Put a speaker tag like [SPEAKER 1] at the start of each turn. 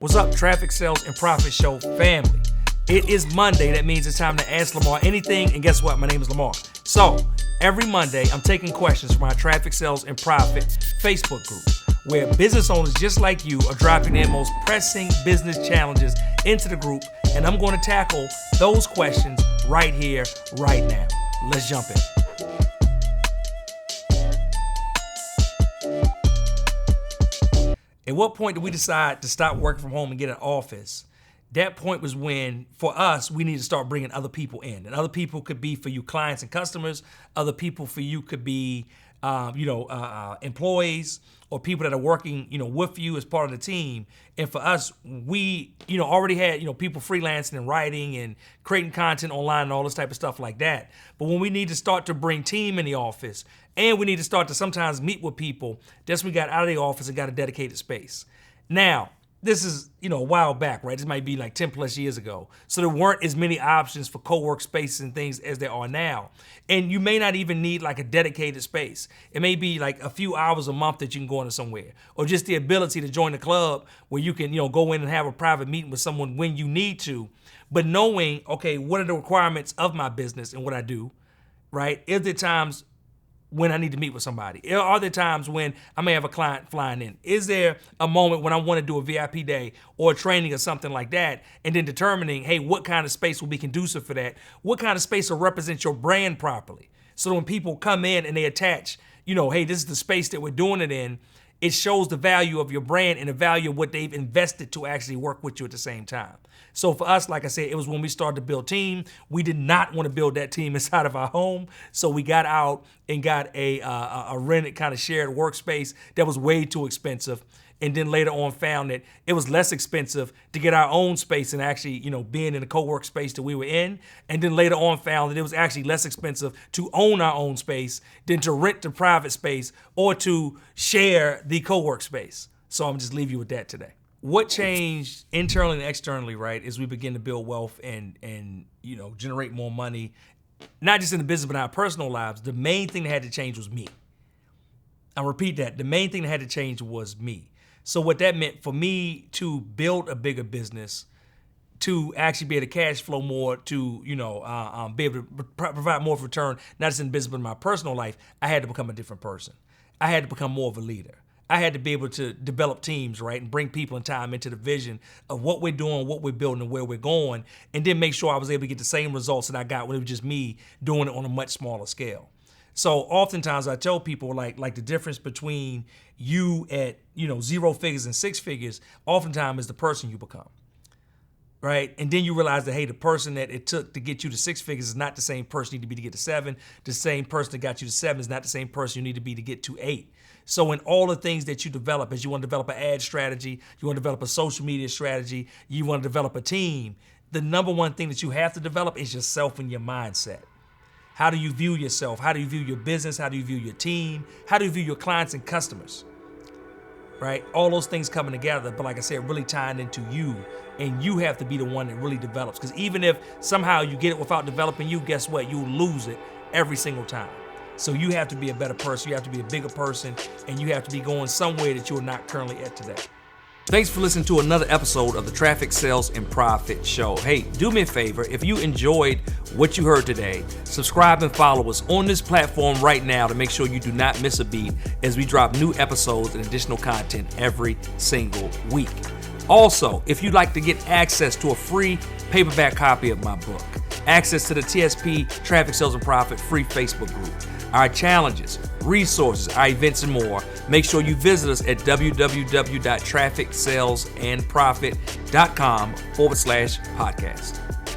[SPEAKER 1] What's up, Traffic Sales and Profit Show family? It is Monday. That means it's time to ask Lamar anything. And guess what? My name is Lamar. So every Monday, I'm taking questions from our Traffic Sales and Profit Facebook group, where business owners just like you are dropping their most pressing business challenges into the group. And I'm going to tackle those questions right here, right now. Let's jump in. At what point did we decide to stop working from home and get an office? That point was when, for us, we need to start bringing other people in. And other people could be for you clients and customers. Other people for you could be, employees or people that are working, with you as part of the team. And for us, we, already had, people freelancing and writing and creating content online and all this type of stuff like that. But when we need to start to bring team in the office and we need to start to sometimes meet with people, that's when we got out of the office and got a dedicated space. Now, this is, a while back, right? This might be like 10 plus years ago. So there weren't as many options for co-work spaces and things as there are now. And you may not even need like a dedicated space. It may be like a few hours a month that you can go into somewhere, or just the ability to join a club where you can, go in and have a private meeting with someone when you need to. But knowing, okay, what are the requirements of my business and what I do, right? Is there times when I need to meet with somebody? Are there times when I may have a client flying in? Is there a moment when I want to do a VIP day or a training or something like that? And then determining, hey, what kind of space will be conducive for that? What kind of space will represent your brand properly? So when people come in and they attach, hey, this is the space that we're doing it in, it shows the value of your brand and the value of what they've invested to actually work with you at the same time. So for us, like I said, it was when we started to build team. We did not want to build that team inside of our home. So we got out and got a rented kind of shared workspace that was way too expensive. And then later on found that it was less expensive to get our own space and actually, being in the co-work space that we were in. And then later on found that it was actually less expensive to own our own space than to rent the private space or to share the co-work space. So I'm just leave you with that today. What changed internally and externally, right, as we begin to build wealth and generate more money, not just in the business, but in our personal lives, the main thing that had to change was me. I'll repeat that. The main thing that had to change was me. So what that meant for me to build a bigger business, to actually be able to cash flow more, to, be able to provide more of a return, not just in business, but in my personal life, I had to become a different person. I had to become more of a leader. I had to be able to develop teams, right, and bring people and time into the vision of what we're doing, what we're building, and where we're going, and then make sure I was able to get the same results that I got when it was just me doing it on a much smaller scale. So oftentimes I tell people like the difference between you at, 0 figures and 6 figures, oftentimes is the person you become. Right? And then you realize that, hey, the person that it took to get you to 6 figures is not the same person you need to be to get to 7. The same person that got you to 7 is not the same person you need to be to get to 8. So in all the things that you develop, as you want to develop an ad strategy, you want to develop a social media strategy, you want to develop a team, the number one thing that you have to develop is yourself and your mindset. How do you view yourself? How do you view your business? How do you view your team? How do you view your clients and customers? Right? All those things coming together, but like I said, really tying into you, and you have to be the one that really develops. Because even if somehow you get it without developing you, guess what? You'll lose it every single time. So you have to be a better person, you have to be a bigger person, and you have to be going somewhere that you're not currently at today. Thanks for listening to another episode of the Traffic Sales and Profit Show. Hey, do me a favor, if you enjoyed what you heard today, subscribe and follow us on this platform right now to make sure you do not miss a beat as we drop new episodes and additional content every single week. Also, if you'd like to get access to a free paperback copy of my book, access to the TSP Traffic Sales and Profit free Facebook group, our challenges, resources, our events, and more, make sure you visit us at www.trafficsalesandprofit.com/podcast.